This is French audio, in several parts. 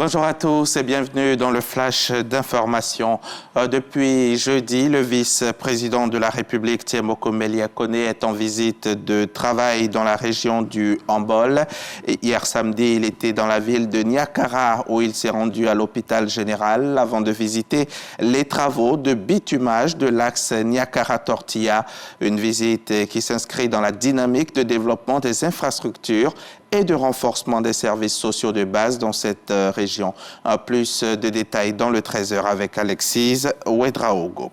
Bonjour à tous et bienvenue dans le flash d'information. Depuis jeudi, le vice-président de la République, Tiemoko Meliakone, est en visite de travail dans la région du Hambol. Hier samedi, il était dans la ville de Niakara où il s'est rendu à l'hôpital général avant de visiter les travaux de bitumage de l'axe Niakara-Tortilla. Une visite qui s'inscrit dans la dynamique de développement des infrastructures et de renforcement des services sociaux de base dans cette région. Plus de détails dans le 13h avec Alexis Ouedraogo.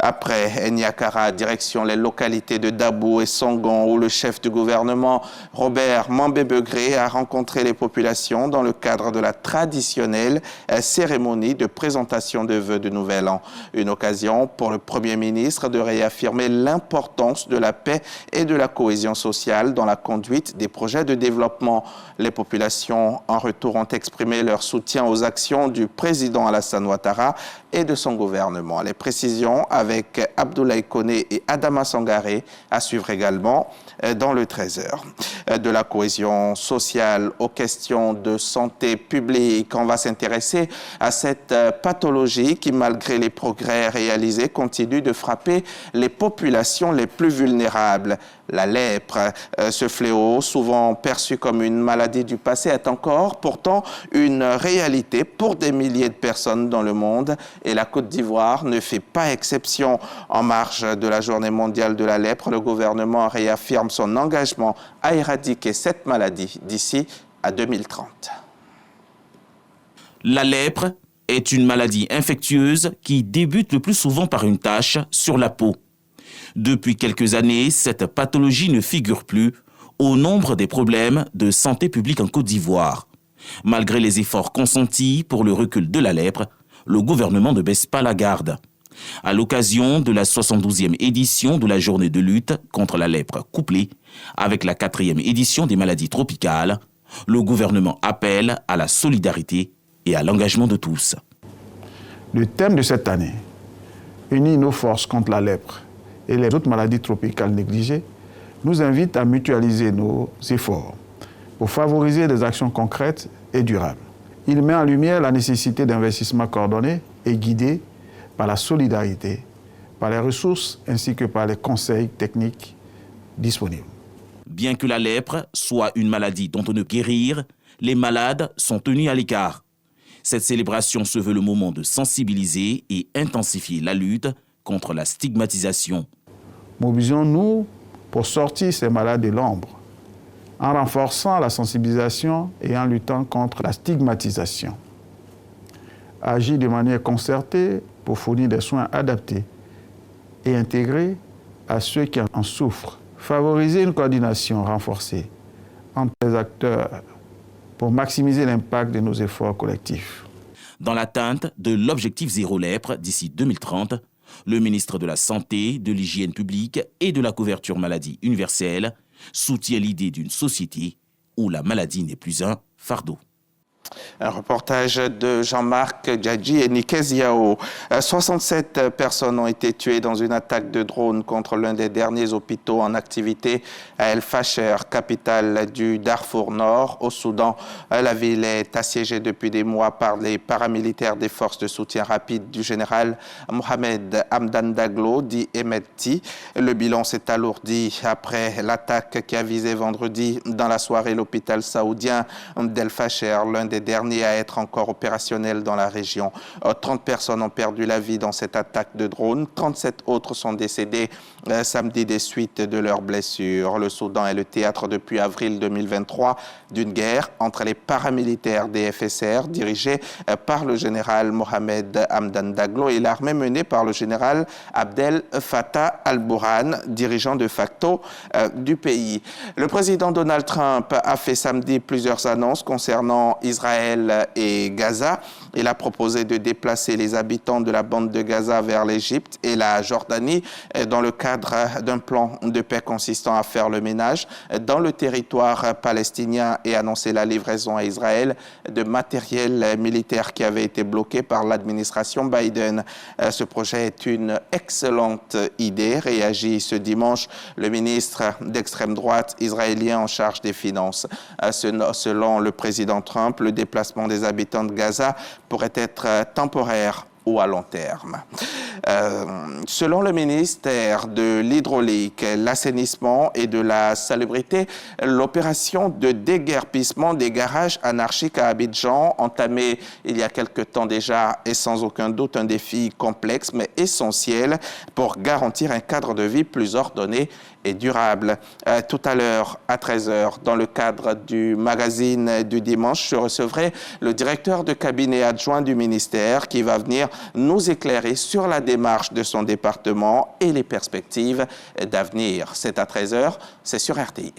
Après Niakara, direction les localités de Dabou et Songon, où le chef du gouvernement, Robert Mambébegré, a rencontré les populations dans le cadre de la traditionnelle cérémonie de présentation de vœux de Nouvel An. Une occasion pour le Premier ministre de réaffirmer l'importance de la paix et de la cohésion sociale dans la conduite des projets de développement. Les populations, en retour, ont exprimé leur soutien aux actions du président Alassane Ouattara et de son gouvernement. Les précisions avec Abdoulaye Koné et Adama Sangaré à suivre également dans le 13h. De la cohésion sociale aux questions de santé publique, on va s'intéresser à cette pathologie qui, malgré les progrès réalisés, continue de frapper les populations les plus vulnérables. La lèpre, ce fléau, souvent perçu comme une maladie du passé, est encore pourtant une réalité pour des milliers de personnes dans le monde. Et la Côte d'Ivoire ne fait pas exception. En marge de la Journée mondiale de la lèpre, le gouvernement réaffirme son engagement à éradiquer cette maladie d'ici à 2030. La lèpre est une maladie infectieuse qui débute le plus souvent par une tache sur la peau. Depuis quelques années, cette pathologie ne figure plus au nombre des problèmes de santé publique en Côte d'Ivoire. Malgré les efforts consentis pour le recul de la lèpre, le gouvernement ne baisse pas la garde. À l'occasion de la 72e édition de la journée de lutte contre la lèpre couplée avec la 4e édition des maladies tropicales, le gouvernement appelle à la solidarité et à l'engagement de tous. Le thème de cette année, Unis nos forces contre la lèpre et les autres maladies tropicales négligées, nous invite à mutualiser nos efforts pour favoriser des actions concrètes et durables. Il met en lumière la nécessité d'investissements coordonnés et guidés par la solidarité, par les ressources ainsi que par les conseils techniques disponibles. Bien que la lèpre soit une maladie dont on ne peut guérir, les malades sont tenus à l'écart. Cette célébration se veut le moment de sensibiliser et intensifier la lutte contre la stigmatisation. Mobilisons-nous pour sortir ces malades de l'ombre, en renforçant la sensibilisation et en luttant contre la stigmatisation. Agir de manière concertée pour fournir des soins adaptés et intégrés à ceux qui en souffrent. Favoriser une coordination renforcée entre les acteurs pour maximiser l'impact de nos efforts collectifs. Dans l'atteinte de l'objectif zéro lèpre d'ici 2030, le ministre de la Santé, de l'Hygiène publique et de la couverture maladie universelle soutient l'idée d'une société où la maladie n'est plus un fardeau. Un reportage de Jean-Marc Djadji et Nikeziao. 67 personnes ont été tuées dans une attaque de drone contre l'un des derniers hôpitaux en activité à El Fasher, capitale du Darfour Nord, au Soudan. La ville est assiégée depuis des mois par les paramilitaires des forces de soutien rapide du général Mohamed Hamdan Daglo, dit Emeti. Le bilan s'est alourdi après l'attaque qui a visé vendredi dans la soirée l'hôpital saoudien d'El Fasher, l'un des derniers à être encore opérationnels dans la région. 30 personnes ont perdu la vie dans cette attaque de drone. 37 autres sont décédés samedi des suites de leurs blessures. Le Soudan est le théâtre depuis avril 2023 d'une guerre entre les paramilitaires des FSR dirigés par le général Mohamed Hamdan Daglo et l'armée menée par le général Abdel Fattah al-Burhan, dirigeant de facto du pays. Le président Donald Trump a fait samedi plusieurs annonces concernant Israël et Gaza. Il a proposé de déplacer les habitants de la bande de Gaza vers l'Égypte et la Jordanie dans le cadre d'un plan de paix consistant à faire le ménage dans le territoire palestinien et annoncer la livraison à Israël de matériel militaire qui avait été bloqué par l'administration Biden. Ce projet est une excellente idée, réagit ce dimanche le ministre d'extrême droite israélien en charge des finances. Selon le président Trump, le le déplacement des habitants de Gaza pourrait être temporaire ou à long terme. Selon le ministère de l'Hydraulique, l'Assainissement et de la Salubrité, l'opération de déguerpissement des garages anarchiques à Abidjan, entamée il y a quelque temps déjà, est sans aucun doute un défi complexe mais essentiel pour garantir un cadre de vie plus ordonné et durable. Tout à l'heure, à 13h, dans le cadre du magazine du dimanche, je recevrai le directeur de cabinet adjoint du ministère qui va venir nous éclairer sur la démarche de son département et les perspectives d'avenir. C'est à 13h, c'est sur RTI.